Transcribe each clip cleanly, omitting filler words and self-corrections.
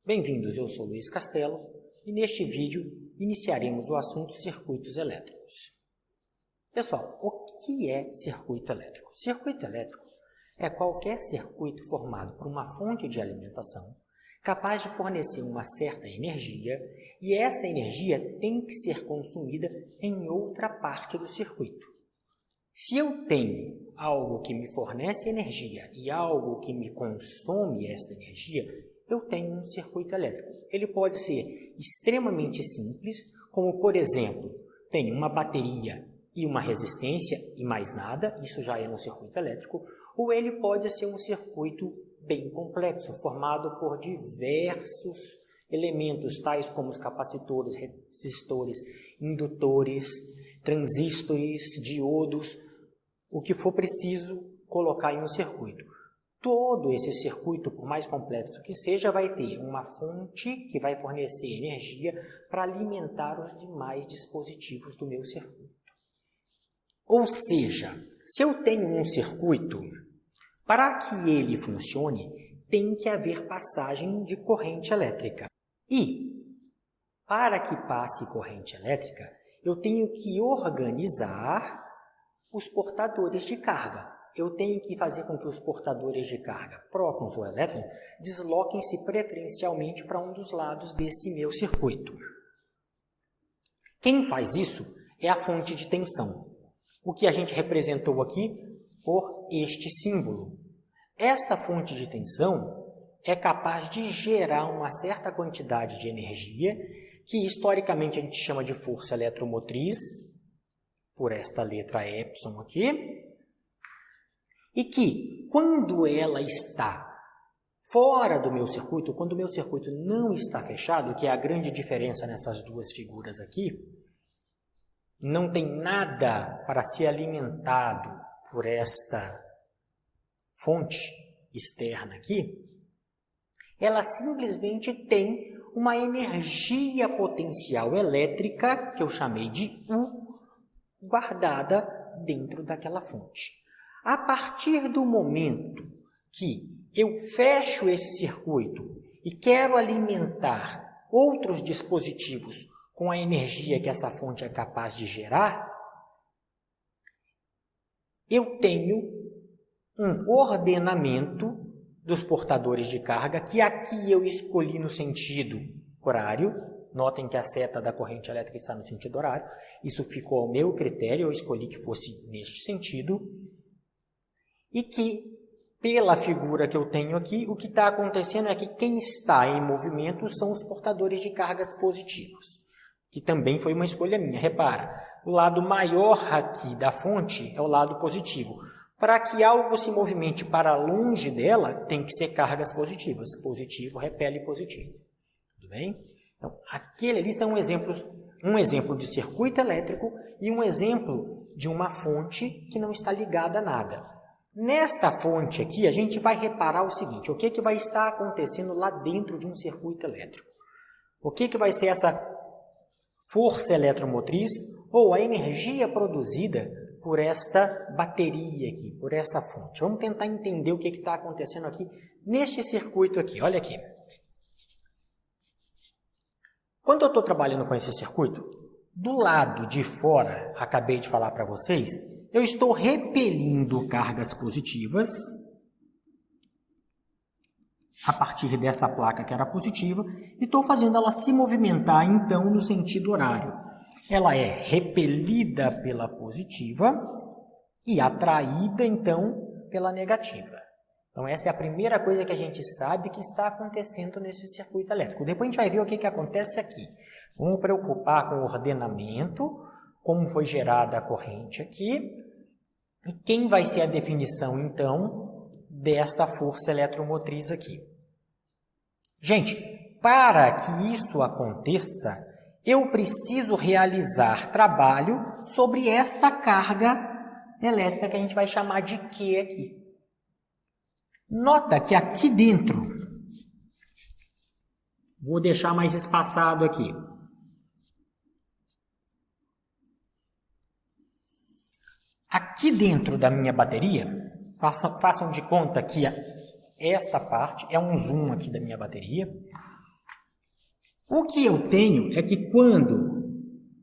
Bem-vindos, eu sou Luiz Castelo e neste vídeo iniciaremos o assunto circuitos elétricos. Pessoal, o que é circuito elétrico? Circuito elétrico é qualquer circuito formado por uma fonte de alimentação capaz de fornecer uma certa energia e esta energia tem que ser consumida em outra parte do circuito. Se eu tenho algo que me fornece energia e algo que me consome esta energia, eu tenho um circuito elétrico. Ele pode ser extremamente simples, como por exemplo, tenho uma bateria e uma resistência e mais nada, isso já é um circuito elétrico, ou ele pode ser um circuito bem complexo, formado por diversos elementos, tais como os capacitores, resistores, indutores, transistores, diodos, o que for preciso colocar em um circuito. Todo esse circuito, por mais complexo que seja, vai ter uma fonte que vai fornecer energia para alimentar os demais dispositivos do meu circuito. Ou seja, se eu tenho um circuito, para que ele funcione, tem que haver passagem de corrente elétrica. E, para que passe corrente elétrica, eu tenho que organizar os portadores de carga. Eu tenho que fazer com que os portadores de carga, prótons ou elétrons, desloquem-se preferencialmente para um dos lados desse meu circuito. Quem faz isso é a fonte de tensão, o que a gente representou aqui por este símbolo. Esta fonte de tensão é capaz de gerar uma certa quantidade de energia, que historicamente a gente chama de força eletromotriz, por esta letra epsilon aqui, e que, quando ela está fora do meu circuito, quando o meu circuito não está fechado, que é a grande diferença nessas duas figuras aqui, não tem nada para ser alimentado por esta fonte externa aqui, ela simplesmente tem uma energia potencial elétrica, que eu chamei de U, guardada dentro daquela fonte. A partir do momento que eu fecho esse circuito e quero alimentar outros dispositivos com a energia que essa fonte é capaz de gerar, eu tenho um ordenamento dos portadores de carga, que aqui eu escolhi no sentido horário. Notem que a seta da corrente elétrica está no sentido horário. Isso ficou ao meu critério, eu escolhi que fosse neste sentido. E que, pela figura que eu tenho aqui, o que está acontecendo é que quem está em movimento são os portadores de cargas positivos, que também foi uma escolha minha. Repara, o lado maior aqui da fonte é o lado positivo. Para que algo se movimente para longe dela, tem que ser cargas positivas. Positivo repele positivo. Tudo bem? Então, aquele ali são exemplos, um exemplo de circuito elétrico e um exemplo de uma fonte que não está ligada a nada. Nesta fonte aqui, a gente vai reparar o seguinte: o que vai estar acontecendo lá dentro de um circuito elétrico? O que vai ser essa força eletromotriz ou a energia produzida por esta bateria aqui, por essa fonte? Vamos tentar entender o que está acontecendo aqui neste circuito aqui. Olha aqui. Quando eu estou trabalhando com esse circuito, do lado de fora, acabei de falar para vocês, eu estou repelindo cargas positivas a partir dessa placa que era positiva e estou fazendo ela se movimentar, então, no sentido horário. Ela é repelida pela positiva e atraída, então, pela negativa. Então, essa é a primeira coisa que a gente sabe que está acontecendo nesse circuito elétrico. Depois a gente vai ver o que acontece aqui. Vamos preocupar com o ordenamento, como foi gerada a corrente aqui, e quem vai ser a definição, então, desta força eletromotriz aqui. Gente, para que isso aconteça, eu preciso realizar trabalho sobre esta carga elétrica que a gente vai chamar de Q aqui. Nota que aqui dentro, vou deixar mais espaçado aqui, aqui dentro da minha bateria, façam de conta que esta parte é um zoom aqui da minha bateria. O que eu tenho é que quando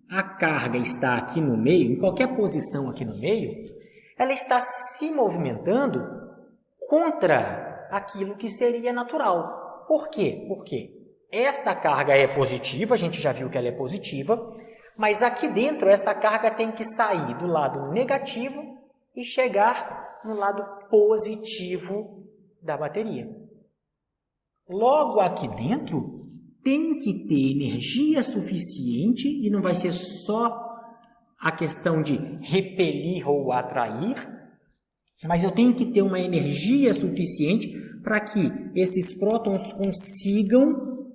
a carga está aqui no meio, em qualquer posição aqui no meio, ela está se movimentando contra aquilo que seria natural. Por quê? Porque esta carga é positiva, a gente já viu que ela é positiva, mas aqui dentro essa carga tem que sair do lado negativo e chegar no lado positivo da bateria. Logo aqui dentro tem que ter energia suficiente, e não vai ser só a questão de repelir ou atrair, mas eu tenho que ter uma energia suficiente para que esses prótons consigam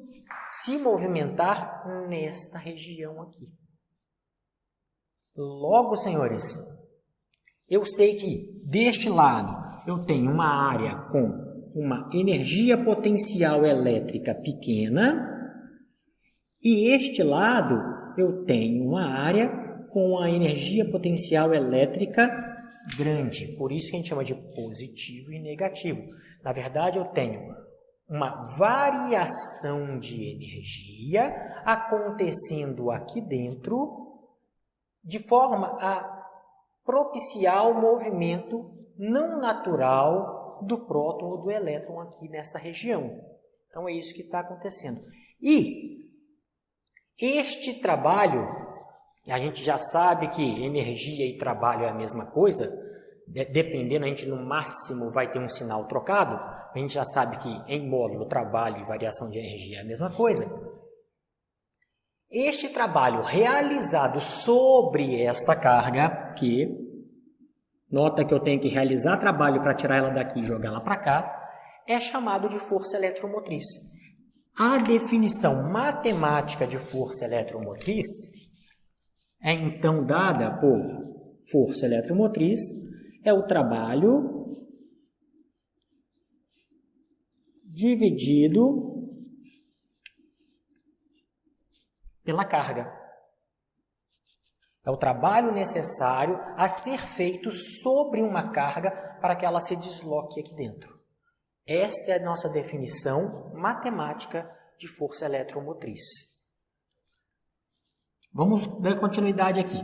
se movimentar nesta região aqui. Logo, senhores, eu sei que deste lado eu tenho uma área com uma energia potencial elétrica pequena e este lado eu tenho uma área com a energia potencial elétrica grande. Por isso que a gente chama de positivo e negativo. Na verdade, eu tenho uma variação de energia acontecendo aqui dentro de forma a propiciar o movimento não natural do próton ou do elétron aqui nesta região. Então, é isso que está acontecendo. E este trabalho, a gente já sabe que energia e trabalho é a mesma coisa, dependendo, a gente no máximo vai ter um sinal trocado, a gente já sabe que em módulo, trabalho e variação de energia é a mesma coisa. Este trabalho realizado sobre esta carga, que nota que eu tenho que realizar trabalho para tirar ela daqui e jogar ela para cá, é chamado de força eletromotriz. A definição matemática de força eletromotriz é então dada por força eletromotriz, é o trabalho dividido pela carga. É o trabalho necessário a ser feito sobre uma carga para que ela se desloque aqui dentro. Esta é a nossa definição matemática de força eletromotriz. Vamos dar continuidade aqui.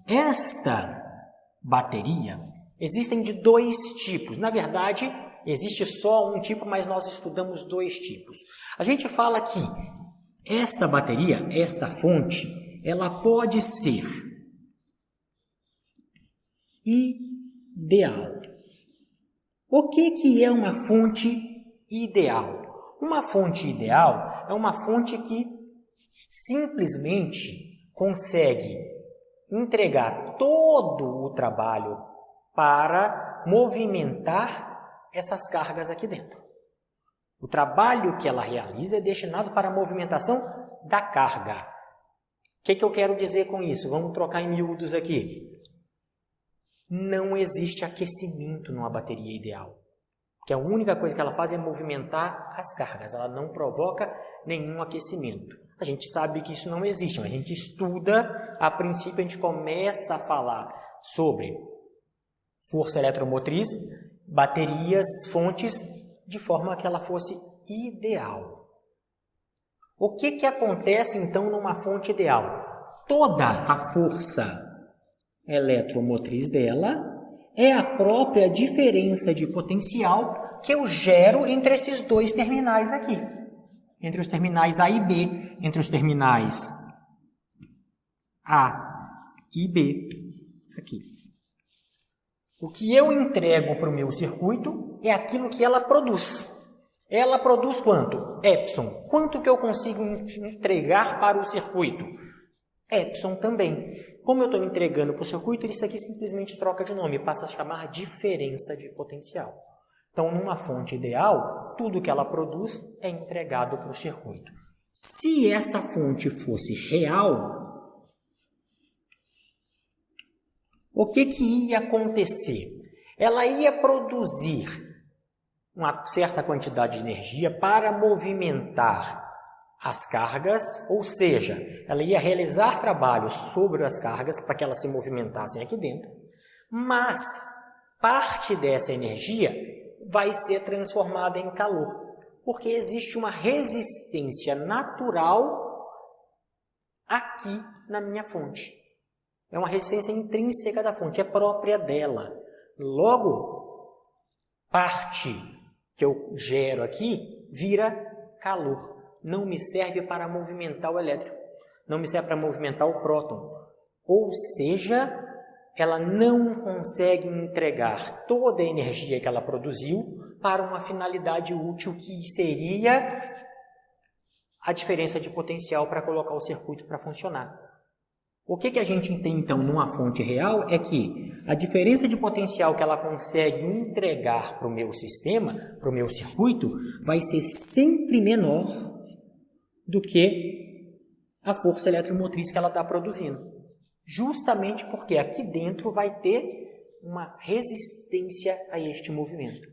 Esta bateria, existem de dois tipos. Na verdade, existe só um tipo, mas nós estudamos dois tipos. A gente fala que esta bateria, esta fonte, ela pode ser ideal. O que é uma fonte ideal? Uma fonte ideal é uma fonte que simplesmente consegue entregar todo o trabalho para movimentar essas cargas aqui dentro. O trabalho que ela realiza é destinado para a movimentação da carga. O que eu quero dizer com isso? Vamos trocar em miúdos aqui. Não existe aquecimento numa bateria ideal, porque a única coisa que ela faz é movimentar as cargas, ela não provoca nenhum aquecimento. A gente sabe que isso não existe, mas a gente estuda, a princípio a gente começa a falar sobre força eletromotriz, baterias, fontes, de forma que ela fosse ideal. O que acontece então numa fonte ideal? Toda a força eletromotriz dela é a própria diferença de potencial que eu gero entre esses dois terminais aqui. Entre os terminais A e B, entre os terminais A e B, aqui. O que eu entrego para o meu circuito é aquilo que ela produz. Ela produz quanto? Epsilon. Quanto que eu consigo entregar para o circuito? Epsilon também. Como eu estou entregando para o circuito, isso aqui simplesmente troca de nome, passa a chamar diferença de potencial. Então, numa fonte ideal, tudo que ela produz é entregado para o circuito. Se essa fonte fosse real, o que ia acontecer? Ela ia produzir uma certa quantidade de energia para movimentar as cargas, ou seja, ela ia realizar trabalho sobre as cargas para que elas se movimentassem aqui dentro, mas parte dessa energia vai ser transformada em calor, porque existe uma resistência natural aqui na minha fonte. É uma resistência intrínseca da fonte, é própria dela. Logo, parte que eu gero aqui vira calor. Não me serve para movimentar o elétron. Não me serve para movimentar o próton. Ou seja, ela não consegue entregar toda a energia que ela produziu para uma finalidade útil que seria a diferença de potencial para colocar o circuito para funcionar. O que a gente tem então numa fonte real é que a diferença de potencial que ela consegue entregar para o meu sistema, para o meu circuito, vai ser sempre menor do que a força eletromotriz que ela está produzindo. Justamente porque aqui dentro vai ter uma resistência a este movimento.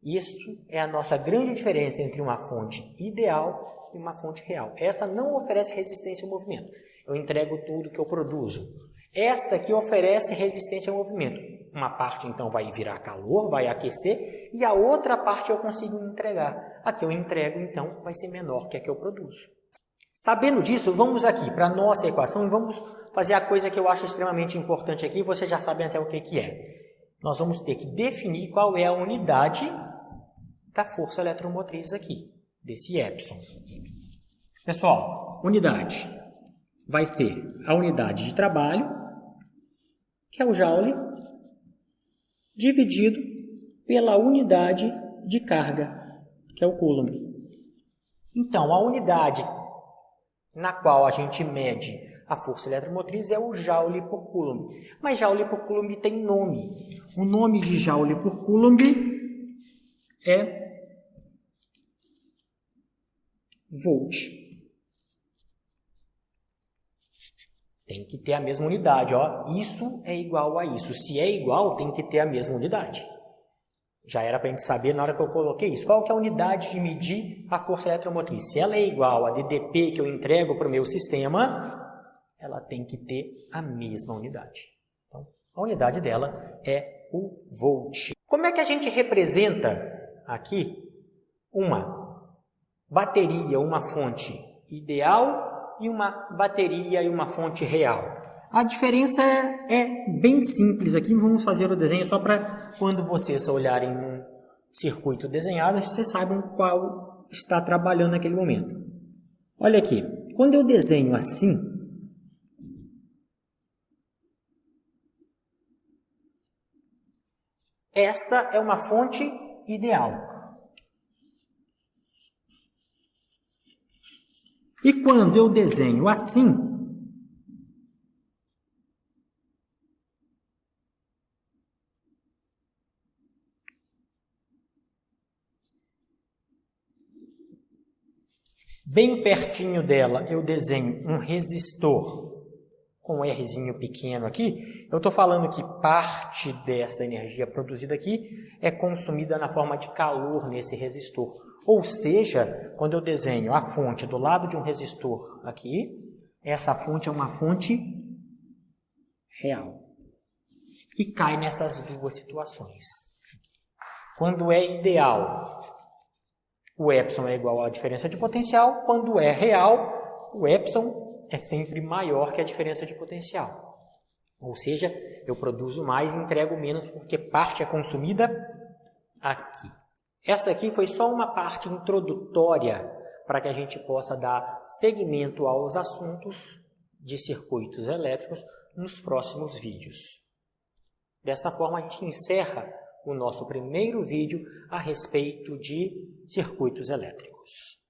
Isso é a nossa grande diferença entre uma fonte ideal e uma fonte real. Essa não oferece resistência ao movimento. Eu entrego tudo que eu produzo. Essa aqui oferece resistência ao movimento. Uma parte então vai virar calor, vai aquecer, e a outra parte eu consigo entregar. A que eu entrego então vai ser menor que a que eu produzo. Sabendo disso, vamos aqui para a nossa equação e vamos fazer a coisa que eu acho extremamente importante aqui, vocês já sabem até o que é. Nós vamos ter que definir qual é a unidade da força eletromotriz aqui, desse epsilon. Pessoal, unidade vai ser a unidade de trabalho, que é o joule, dividido pela unidade de carga, que é o coulomb. Então, a unidade na qual a gente mede a força eletromotriz é o joule por coulomb. Mas joule por coulomb tem nome. O nome de joule por coulomb é volt. Tem que ter a mesma unidade, ó. Isso é igual a isso. Se é igual, tem que ter a mesma unidade. Já era para a gente saber na hora que eu coloquei isso. Qual que é a unidade de medir a força eletromotriz? Se ela é igual a DDP que eu entrego para o meu sistema, ela tem que ter a mesma unidade. Então, a unidade dela é o volt. Como é que a gente representa aqui uma bateria, uma fonte ideal e uma bateria e uma fonte real? A diferença é bem simples aqui. Vamos fazer o desenho só para quando vocês olharem um circuito desenhado, vocês saibam qual está trabalhando naquele momento. Olha aqui, quando eu desenho assim, esta é uma fonte ideal. E quando eu desenho assim, bem pertinho dela eu desenho um resistor com um Rzinho pequeno aqui, eu estou falando que parte desta energia produzida aqui é consumida na forma de calor nesse resistor. Ou seja, quando eu desenho a fonte do lado de um resistor aqui, essa fonte é uma fonte real. E cai nessas duas situações. Quando é ideal, o epsilon é igual à diferença de potencial. Quando é real, o epsilon é sempre maior que a diferença de potencial. Ou seja, eu produzo mais e entrego menos porque parte é consumida aqui. Essa aqui foi só uma parte introdutória para que a gente possa dar seguimento aos assuntos de circuitos elétricos nos próximos vídeos. Dessa forma, a gente encerra o nosso primeiro vídeo a respeito de circuitos elétricos.